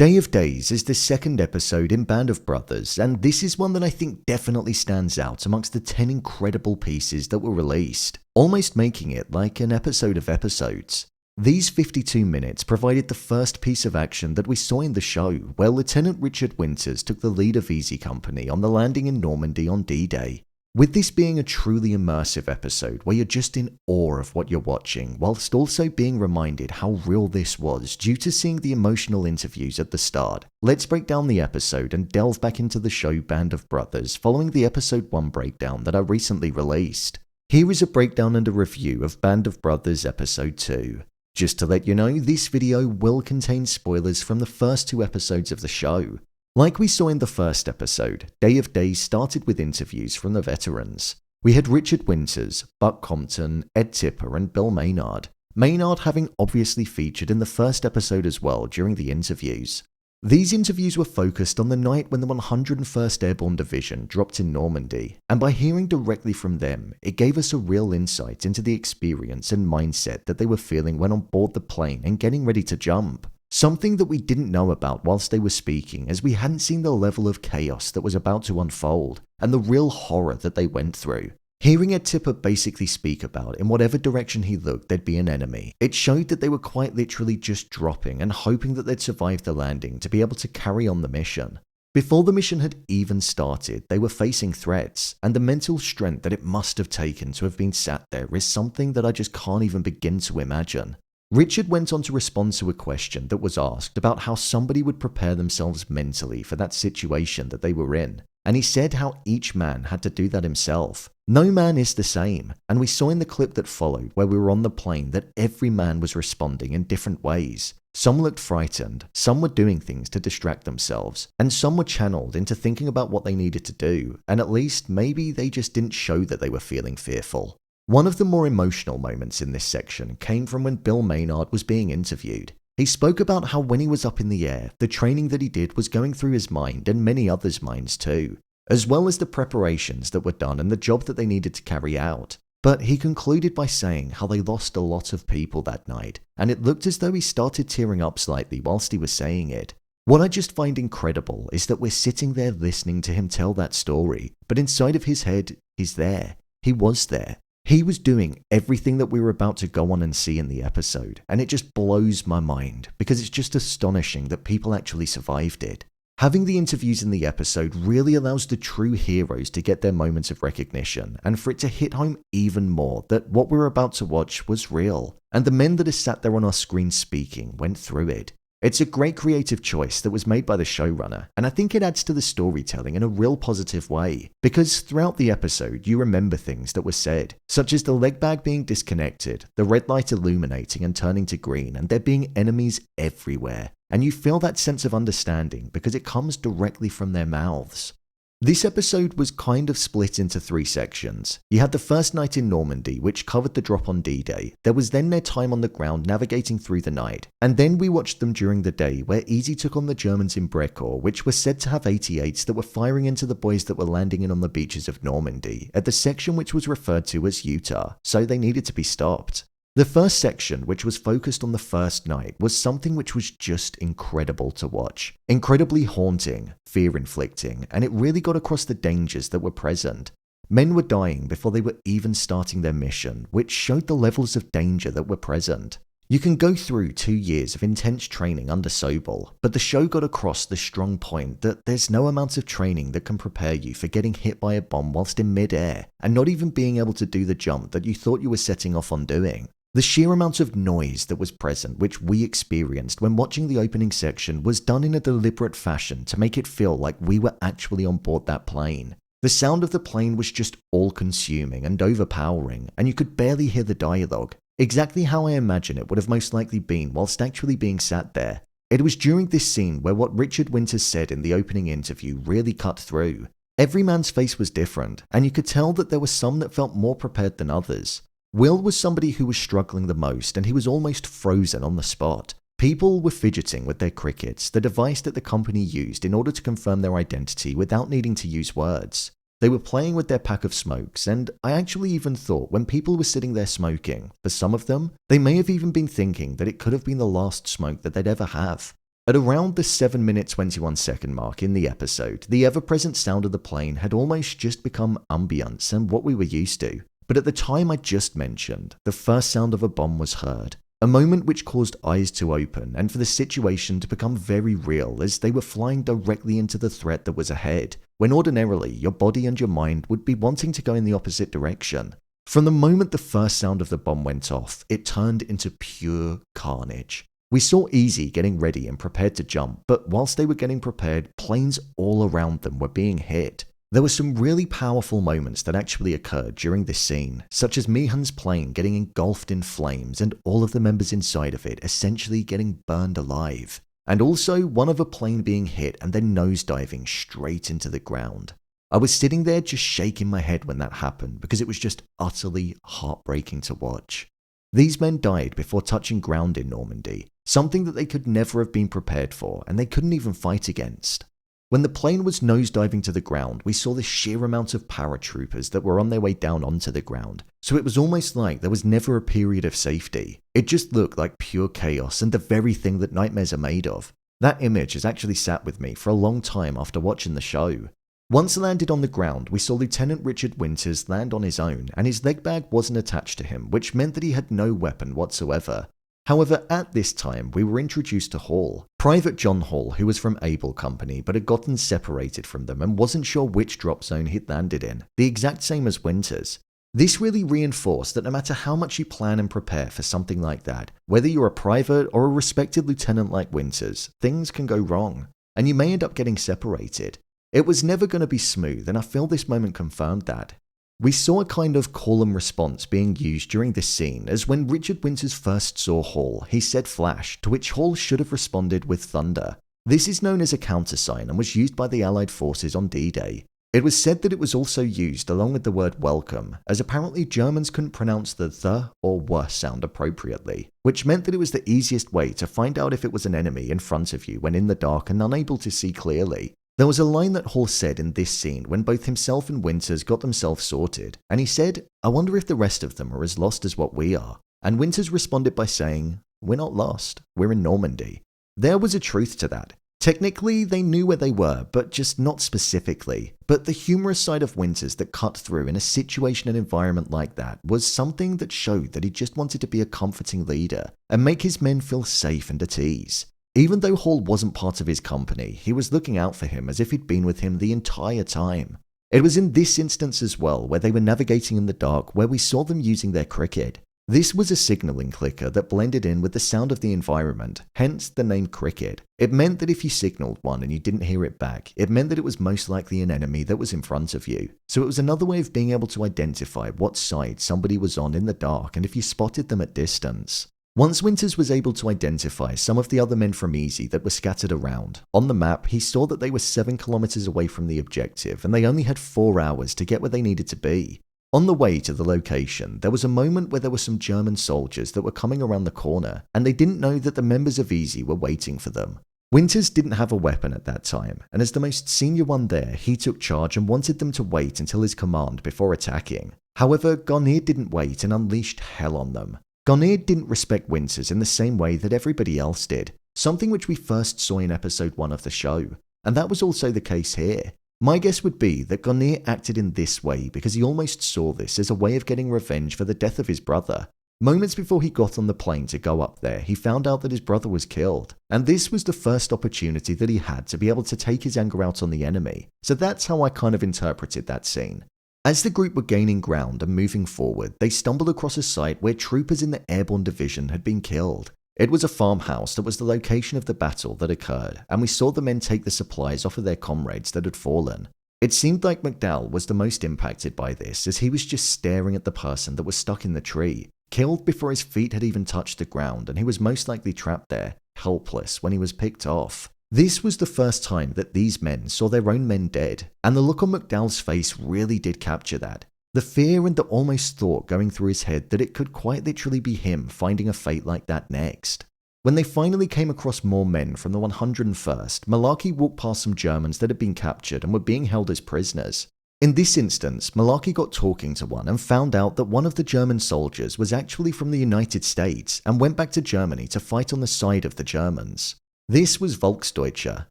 Day of Days is the second episode in Band of Brothers, and this is one that I think definitely stands out amongst the 10 incredible pieces that were released, almost making it like an episode of episodes. These 52 minutes provided the first piece of action that we saw in the show, where Lieutenant Richard Winters took the lead of Easy Company on the landing in Normandy on D-Day. With this being a truly immersive episode where you're just in awe of what you're watching, whilst also being reminded how real this was due to seeing the emotional interviews at the start, let's break down the episode and delve back into the show Band of Brothers following the episode 1 breakdown that I recently released. Here is a breakdown and a review of Band of Brothers episode 2. Just to let you know, this video will contain spoilers from the first 2 episodes of the show. Like we saw in the first episode, Day of Days started with interviews from the veterans. We had Richard Winters, Buck Compton, Ed Tipper and Bill Maynard. Maynard having obviously featured in the first episode as well during the interviews. These interviews were focused on the night when the 101st Airborne Division dropped in Normandy, and by hearing directly from them, it gave us a real insight into the experience and mindset that they were feeling when on board the plane and getting ready to jump. Something that we didn't know about whilst they were speaking, as we hadn't seen the level of chaos that was about to unfold, and the real horror that they went through. Hearing Ed Tipper basically speak about in whatever direction he looked there'd be an enemy, it showed that they were quite literally just dropping and hoping that they'd survive the landing to be able to carry on the mission. Before the mission had even started, they were facing threats, and the mental strength that it must have taken to have been sat there is something that I just can't even begin to imagine. Richard went on to respond to a question that was asked about how somebody would prepare themselves mentally for that situation that they were in, and he said how each man had to do that himself. No man is the same, and we saw in the clip that followed where we were on the plane that every man was responding in different ways. Some looked frightened, some were doing things to distract themselves, and some were channeled into thinking about what they needed to do, and at least maybe they just didn't show that they were feeling fearful. One of the more emotional moments in this section came from when Bill Maynard was being interviewed. He spoke about how when he was up in the air, the training that he did was going through his mind and many others' minds too, as well as the preparations that were done and the job that they needed to carry out. But he concluded by saying how they lost a lot of people that night, and it looked as though he started tearing up slightly whilst he was saying it. What I just find incredible is that we're sitting there listening to him tell that story, but inside of his head, he's there. He was there. He was doing everything that we were about to go on and see in the episode, and it just blows my mind because it's just astonishing that people actually survived it. Having the interviews in the episode really allows the true heroes to get their moments of recognition, and for it to hit home even more that what we were about to watch was real, and the men that are sat there on our screen speaking went through it. It's a great creative choice that was made by the showrunner, and I think it adds to the storytelling in a real positive way, because throughout the episode you remember things that were said, such as the leg bag being disconnected, the red light illuminating and turning to green, and there being enemies everywhere, and you feel that sense of understanding because it comes directly from their mouths. This episode was kind of split into 3 sections. You had the first night in Normandy, which covered the drop on D-Day. There was then their time on the ground navigating through the night. And then we watched them during the day, where Easy took on the Germans in Brecourt, which were said to have 88s that were firing into the boys that were landing in on the beaches of Normandy, at the section which was referred to as Utah, so they needed to be stopped. The first section, which was focused on the first night, was something which was just incredible to watch. Incredibly haunting, fear-inflicting, and it really got across the dangers that were present. Men were dying before they were even starting their mission, which showed the levels of danger that were present. You can go through 2 years of intense training under Sobel, but the show got across the strong point that there's no amount of training that can prepare you for getting hit by a bomb whilst in mid-air, and not even being able to do the jump that you thought you were setting off on doing. The sheer amount of noise that was present, which we experienced when watching the opening section, was done in a deliberate fashion to make it feel like we were actually on board that plane. The sound of the plane was just all-consuming and overpowering, and you could barely hear the dialogue, exactly how I imagine it would have most likely been whilst actually being sat there. It was during this scene where what Richard Winters said in the opening interview really cut through. Every man's face was different, and you could tell that there were some that felt more prepared than others. Will was somebody who was struggling the most, and he was almost frozen on the spot. People were fidgeting with their crickets, the device that the company used in order to confirm their identity without needing to use words. They were playing with their pack of smokes, and I actually even thought when people were sitting there smoking, for some of them, they may have even been thinking that it could have been the last smoke that they'd ever have. At around the 7-minute 21-second mark in the episode, the ever-present sound of the plane had almost just become ambience and what we were used to. But at the time I just mentioned, the first sound of a bomb was heard. A moment which caused eyes to open and for the situation to become very real as they were flying directly into the threat that was ahead, when ordinarily your body and your mind would be wanting to go in the opposite direction. From the moment the first sound of the bomb went off, it turned into pure carnage. We saw Easy getting ready and prepared to jump, but whilst they were getting prepared, planes all around them were being hit. There were some really powerful moments that actually occurred during this scene, such as Mihan's plane getting engulfed in flames and all of the members inside of it essentially getting burned alive. And also one of a plane being hit and then nosediving straight into the ground. I was sitting there just shaking my head when that happened because it was just utterly heartbreaking to watch. These men died before touching ground in Normandy, something that they could never have been prepared for and they couldn't even fight against. When the plane was nosediving to the ground, we saw the sheer amount of paratroopers that were on their way down onto the ground, so it was almost like there was never a period of safety. It just looked like pure chaos and the very thing that nightmares are made of. That image has actually sat with me for a long time after watching the show. Once landed on the ground, we saw Lieutenant Richard Winters land on his own, and his leg bag wasn't attached to him, which meant that he had no weapon whatsoever. However, at this time, we were introduced to Hall, Private John Hall, who was from Able Company but had gotten separated from them and wasn't sure which drop zone he'd landed in, the exact same as Winters. This really reinforced that no matter how much you plan and prepare for something like that, whether you're a private or a respected lieutenant like Winters, things can go wrong, and you may end up getting separated. It was never going to be smooth, and I feel this moment confirmed that. We saw a kind of call and response being used during this scene, as when Richard Winters first saw Hall, he said flash, to which Hall should have responded with thunder. This is known as a countersign and was used by the Allied forces on D-Day. It was said that it was also used along with the word welcome, as apparently Germans couldn't pronounce the or w sound appropriately, which meant that it was the easiest way to find out if it was an enemy in front of you when in the dark and unable to see clearly. There was a line that Hall said in this scene when both himself and Winters got themselves sorted, and he said, "I wonder if the rest of them are as lost as what we are." And Winters responded by saying, "We're not lost, we're in Normandy." There was a truth to that. Technically, they knew where they were, but just not specifically. But the humorous side of Winters that cut through in a situation and environment like that was something that showed that he just wanted to be a comforting leader and make his men feel safe and at ease. Even though Hall wasn't part of his company, he was looking out for him as if he'd been with him the entire time. It was in this instance as well where they were navigating in the dark where we saw them using their cricket. This was a signalling clicker that blended in with the sound of the environment, hence the name cricket. It meant that if you signaled one and you didn't hear it back, it meant that it was most likely an enemy that was in front of you. So it was another way of being able to identify what side somebody was on in the dark and if you spotted them at distance. Once Winters was able to identify some of the other men from Easy that were scattered around, on the map he saw that they were 7 kilometers away from the objective and they only had 4 hours to get where they needed to be. On the way to the location, there was a moment where there were some German soldiers that were coming around the corner and they didn't know that the members of Easy were waiting for them. Winters didn't have a weapon at that time, and as the most senior one there, he took charge and wanted them to wait until his command before attacking. However, Garnier didn't wait and unleashed hell on them. Garnier didn't respect Winters in the same way that everybody else did, something which we first saw in episode 1 of the show, and that was also the case here. My guess would be that Garnier acted in this way because he almost saw this as a way of getting revenge for the death of his brother. Moments before he got on the plane to go up there, he found out that his brother was killed, and this was the first opportunity that he had to be able to take his anger out on the enemy, so that's how I kind of interpreted that scene. As the group were gaining ground and moving forward, they stumbled across a site where troopers in the Airborne Division had been killed. It was a farmhouse that was the location of the battle that occurred, and we saw the men take the supplies off of their comrades that had fallen. It seemed like McDowell was the most impacted by this, as he was just staring at the person that was stuck in the tree, killed before his feet had even touched the ground, and he was most likely trapped there, helpless, when he was picked off. This was the first time that these men saw their own men dead, and the look on McDowell's face really did capture that. The fear and the almost thought going through his head that it could quite literally be him finding a fate like that next. When they finally came across more men from the 101st, Malarkey walked past some Germans that had been captured and were being held as prisoners. In this instance, Malarkey got talking to one and found out that one of the German soldiers was actually from the United States and went back to Germany to fight on the side of the Germans. This was Volksdeutsche.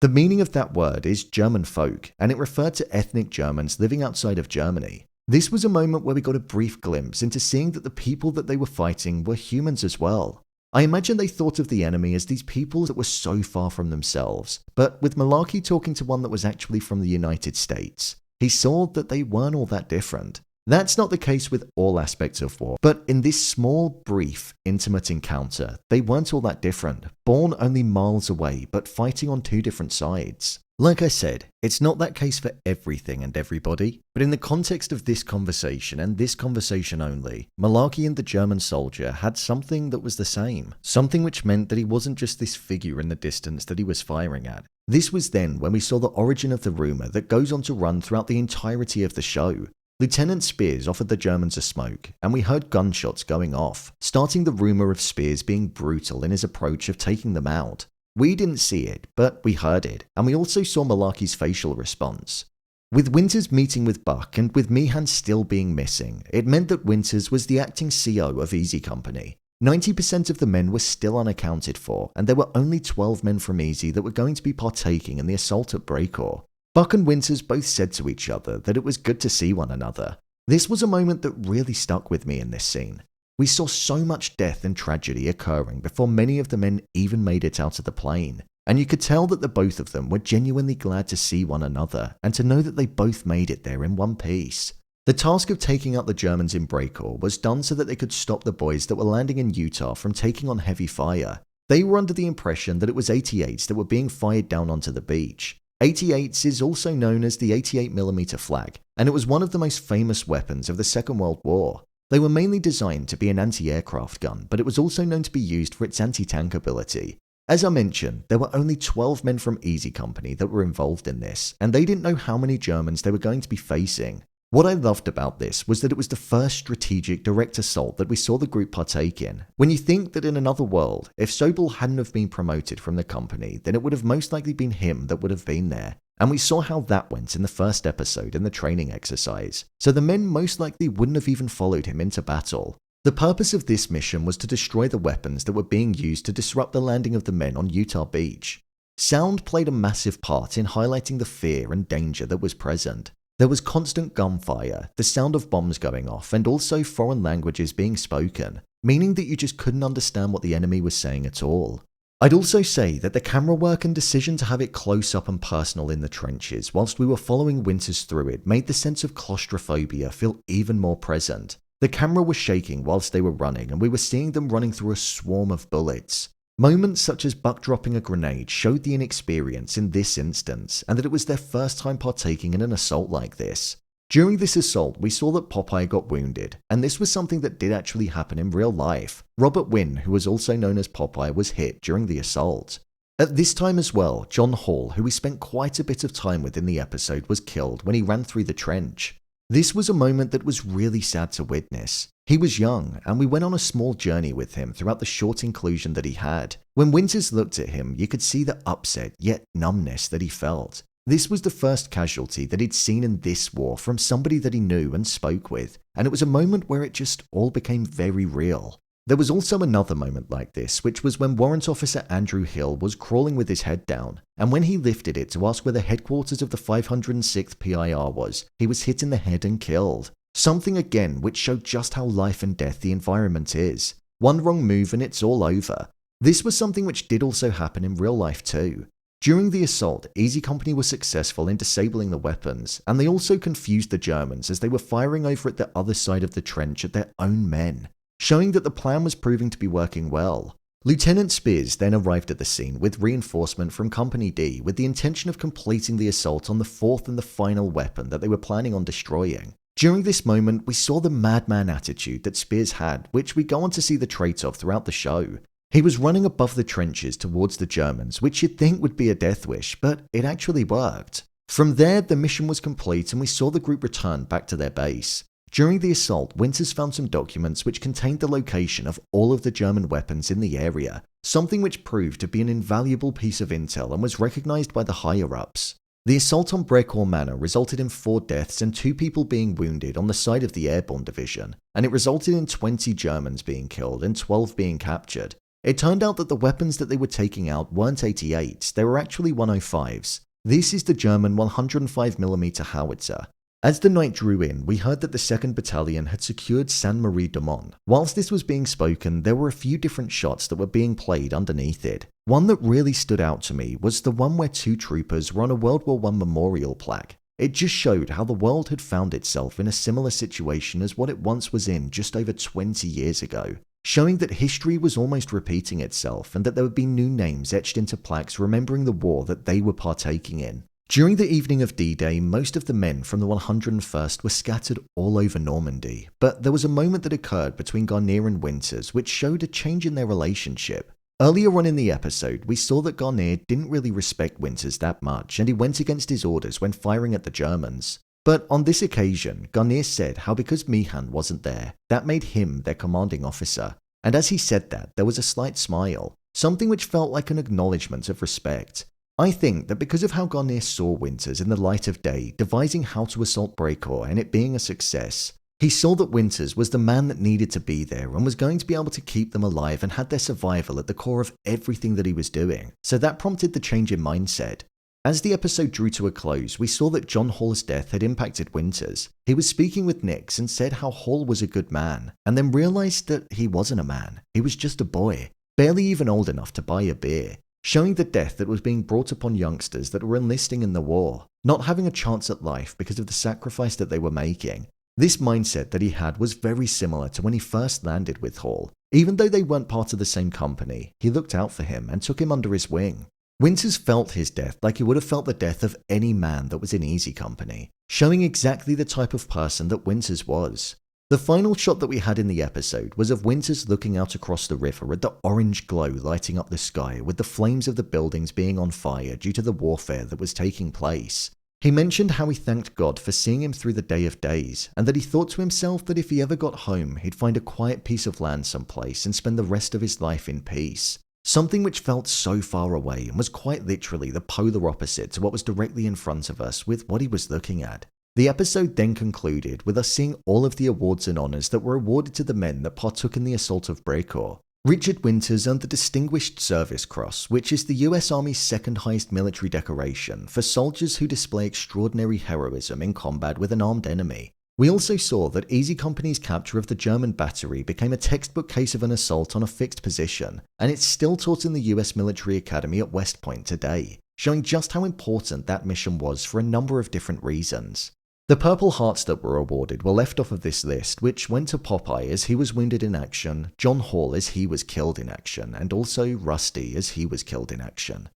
The meaning of that word is German folk, and it referred to ethnic Germans living outside of Germany. This was a moment where we got a brief glimpse into seeing that the people that they were fighting were humans as well. I imagine they thought of the enemy as these people that were so far from themselves, but with Malarkey talking to one that was actually from the United States, he saw that they weren't all that different. That's not the case with all aspects of war, but in this small, brief, intimate encounter, they weren't all that different, born only miles away, but fighting on two different sides. Like I said, it's not that case for everything and everybody, but in the context of this conversation and this conversation only, Malarkey and the German soldier had something that was the same, something which meant that he wasn't just this figure in the distance that he was firing at. This was then when we saw the origin of the rumour that goes on to run throughout the entirety of the show. Lieutenant Spears offered the Germans a smoke, and we heard gunshots going off, starting the rumour of Spears being brutal in his approach of taking them out. We didn't see it, but we heard it, and we also saw Malarkey's facial response. With Winters meeting with Buck and with Meehan still being missing, it meant that Winters was the acting CO of Easy Company. 90% of the men were still unaccounted for, and there were only 12 men from Easy that were going to be partaking in the assault at Brecourt. Buck and Winters both said to each other that it was good to see one another. This was a moment that really stuck with me in this scene. We saw so much death and tragedy occurring before many of the men even made it out of the plane, and you could tell that the both of them were genuinely glad to see one another and to know that they both made it there in one piece. The task of taking out the Germans in Brecourt was done so that they could stop the boys that were landing in Utah from taking on heavy fire. They were under the impression that it was 88s that were being fired down onto the beach. 88s is also known as the 88mm flag, and it was one of the most famous weapons of the Second World War. They were mainly designed to be an anti-aircraft gun, but it was also known to be used for its anti-tank ability. As I mentioned, there were only 12 men from Easy Company that were involved in this, and they didn't know how many Germans they were going to be facing. What I loved about this was that it was the first strategic direct assault that we saw the group partake in. When you think that in another world, if Sobel hadn't have been promoted from the company, then it would have most likely been him that would have been there. And we saw how that went in the first episode in the training exercise, so the men most likely wouldn't have even followed him into battle. The purpose of this mission was to destroy the weapons that were being used to disrupt the landing of the men on Utah Beach. Sound played a massive part in highlighting the fear and danger that was present. There was constant gunfire, the sound of bombs going off, and also foreign languages being spoken, meaning that you just couldn't understand what the enemy was saying at all. I'd also say that the camera work and decision to have it close up and personal in the trenches whilst we were following Winters through it made the sense of claustrophobia feel even more present. The camera was shaking whilst they were running, and we were seeing them running through a swarm of bullets. Moments such as Buck dropping a grenade showed the inexperience in this instance, and that it was their first time partaking in an assault like this. During this assault, we saw that Popeye got wounded, and this was something that did actually happen in real life. Robert Wynne, who was also known as Popeye, was hit during the assault. At this time as well, John Hall, who we spent quite a bit of time with in the episode, was killed when he ran through the trench. This was a moment that was really sad to witness. He was young, and we went on a small journey with him throughout the short inclusion that he had. When Winters looked at him, you could see the upset yet numbness that he felt. This was the first casualty that he'd seen in this war from somebody that he knew and spoke with, and it was a moment where it just all became very real. There was also another moment like this, which was when Warrant Officer Andrew Hill was crawling with his head down, and when he lifted it to ask where the headquarters of the 506th PIR was, he was hit in the head and killed. Something again which showed just how life and death the environment is. One wrong move and it's all over. This was something which did also happen in real life too. During the assault, Easy Company was successful in disabling the weapons, and they also confused the Germans as they were firing over at the other side of the trench at their own men, showing that the plan was proving to be working well. Lieutenant Spears then arrived at the scene with reinforcement from Company D with the intention of completing the assault on the fourth and the final weapon that they were planning on destroying. During this moment, we saw the madman attitude that Spears had, which we go on to see the trait of throughout the show. He was running above the trenches towards the Germans, which you'd think would be a death wish, but it actually worked. From there, the mission was complete and we saw the group return back to their base. During the assault, Winters found some documents which contained the location of all of the German weapons in the area, something which proved to be an invaluable piece of intel and was recognized by the higher-ups. The assault on Brecourt Manor resulted in 4 deaths and 2 people being wounded on the side of the Airborne Division, and it resulted in 20 Germans being killed and 12 being captured. It turned out that the weapons that they were taking out weren't 88s, they were actually 105s. This is the German 105mm howitzer. As the night drew in, we heard that the 2nd Battalion had secured Saint-Marie-de-Mont. Whilst this was being spoken, there were a few different shots that were being played underneath it. One that really stood out to me was the one where 2 troopers were on a World War I memorial plaque. It just showed how the world had found itself in a similar situation as what it once was in just over 20 years ago, showing that history was almost repeating itself and that there would be new names etched into plaques remembering the war that they were partaking in. During the evening of D-Day, most of the men from the 101st were scattered all over Normandy, but there was a moment that occurred between Garnier and Winters which showed a change in their relationship. Earlier on in the episode, we saw that Garnier didn't really respect Winters that much and he went against his orders when firing at the Germans. But on this occasion, Garnier said how because Meehan wasn't there, that made him their commanding officer. And as he said that, there was a slight smile, something which felt like an acknowledgement of respect. I think that because of how Garnier saw Winters in the light of day, devising how to assault Brecourt and it being a success, he saw that Winters was the man that needed to be there and was going to be able to keep them alive and had their survival at the core of everything that he was doing, so that prompted the change in mindset. As the episode drew to a close, we saw that John Hall's death had impacted Winters. He was speaking with Nix and said how Hall was a good man, and then realised that he wasn't a man, he was just a boy, barely even old enough to buy a beer, showing the death that was being brought upon youngsters that were enlisting in the war, not having a chance at life because of the sacrifice that they were making. This mindset that he had was very similar to when he first landed with Hall. Even though they weren't part of the same company, he looked out for him and took him under his wing. Winters felt his death like he would have felt the death of any man that was in easy company, showing exactly the type of person that Winters was. The final shot that we had in the episode was of Winters looking out across the river at the orange glow lighting up the sky with the flames of the buildings being on fire due to the warfare that was taking place. He mentioned how he thanked God for seeing him through the day of days, and that he thought to himself that if he ever got home, he'd find a quiet piece of land someplace and spend the rest of his life in peace. Something which felt so far away and was quite literally the polar opposite to what was directly in front of us with what he was looking at. The episode then concluded with us seeing all of the awards and honours that were awarded to the men that partook in the Assault of Brecourt. Richard Winters earned the Distinguished Service Cross, which is the US Army's second highest military decoration for soldiers who display extraordinary heroism in combat with an armed enemy. We also saw that Easy Company's capture of the German battery became a textbook case of an assault on a fixed position, and it's still taught in the US Military Academy at West Point today, showing just how important that mission was for a number of different reasons. The Purple Hearts that were awarded were left off of this list, which went to Popeye as he was wounded in action, John Hall as he was killed in action, and also Rusty as he was killed in action.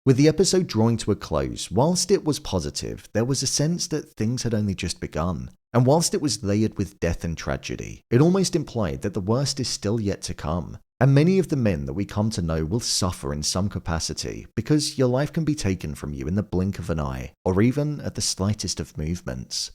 With the episode drawing to a close, whilst it was positive, there was a sense that things had only just begun. And whilst it was layered with death and tragedy, it almost implied that the worst is still yet to come. And many of the men that we come to know will suffer in some capacity because your life can be taken from you in the blink of an eye, or even at the slightest of movements.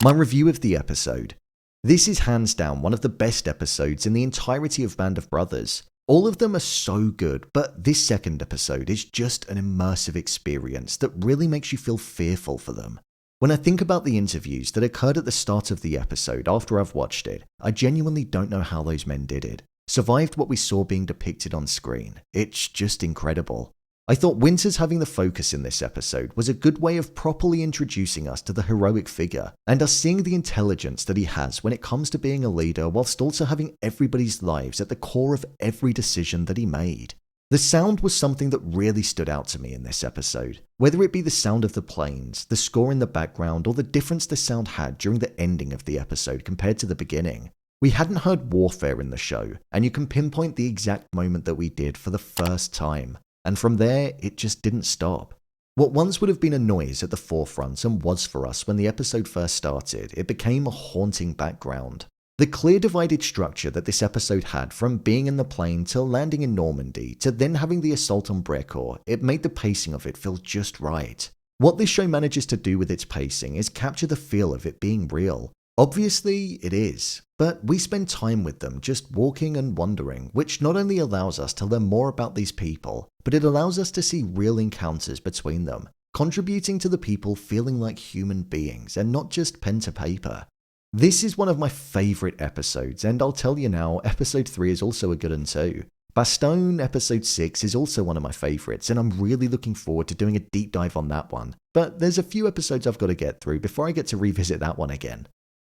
My review of the episode. This is hands down one of the best episodes in the entirety of Band of Brothers. All of them are so good, but this second episode is just an immersive experience that really makes you feel fearful for them. When I think about the interviews that occurred at the start of the episode after I've watched it, I genuinely don't know how those men did it. Survived what we saw being depicted on screen. It's just incredible. I thought Winters having the focus in this episode was a good way of properly introducing us to the heroic figure, and us seeing the intelligence that he has when it comes to being a leader whilst also having everybody's lives at the core of every decision that he made. The sound was something that really stood out to me in this episode, whether it be the sound of the planes, the score in the background, or the difference the sound had during the ending of the episode compared to the beginning. We hadn't heard warfare in the show, and you can pinpoint the exact moment that we did for the first time, and from there, it just didn't stop. What once would have been a noise at the forefront and was for us when the episode first started, it became a haunting background. The clear divided structure that this episode had from being in the plane till landing in Normandy to then having the assault on Brecourt, it made the pacing of it feel just right. What this show manages to do with its pacing is capture the feel of it being real. Obviously, it is, but we spend time with them just walking and wandering, which not only allows us to learn more about these people, but it allows us to see real encounters between them, contributing to the people feeling like human beings and not just pen to paper. This is one of my favourite episodes, and I'll tell you now, episode 3 is also a good one too. Bastogne Episode 6 is also one of my favourites, and I'm really looking forward to doing a deep dive on that one, but there's a few episodes I've got to get through before I get to revisit that one again.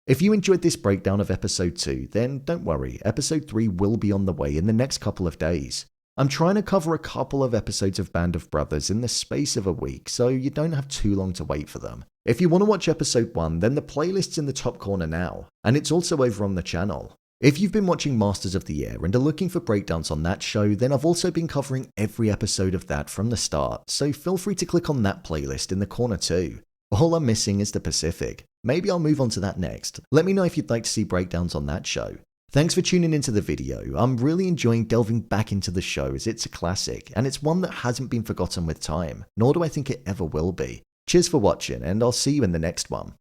If you enjoyed this breakdown of Episode 2, then don't worry, Episode 3 will be on the way in the next couple of days. I'm trying to cover a couple of episodes of Band of Brothers in the space of a week, so you don't have too long to wait for them. If you want to watch Episode 1, then the playlist's in the top corner now, and it's also over on the channel. If you've been watching Masters of the Air and are looking for breakdowns on that show, then I've also been covering every episode of that from the start, so feel free to click on that playlist in the corner too. All I'm missing is the Pacific. Maybe I'll move on to that next. Let me know if you'd like to see breakdowns on that show. Thanks for tuning into the video. I'm really enjoying delving back into the show as it's a classic, and it's one that hasn't been forgotten with time, nor do I think it ever will be. Cheers for watching, and I'll see you in the next one.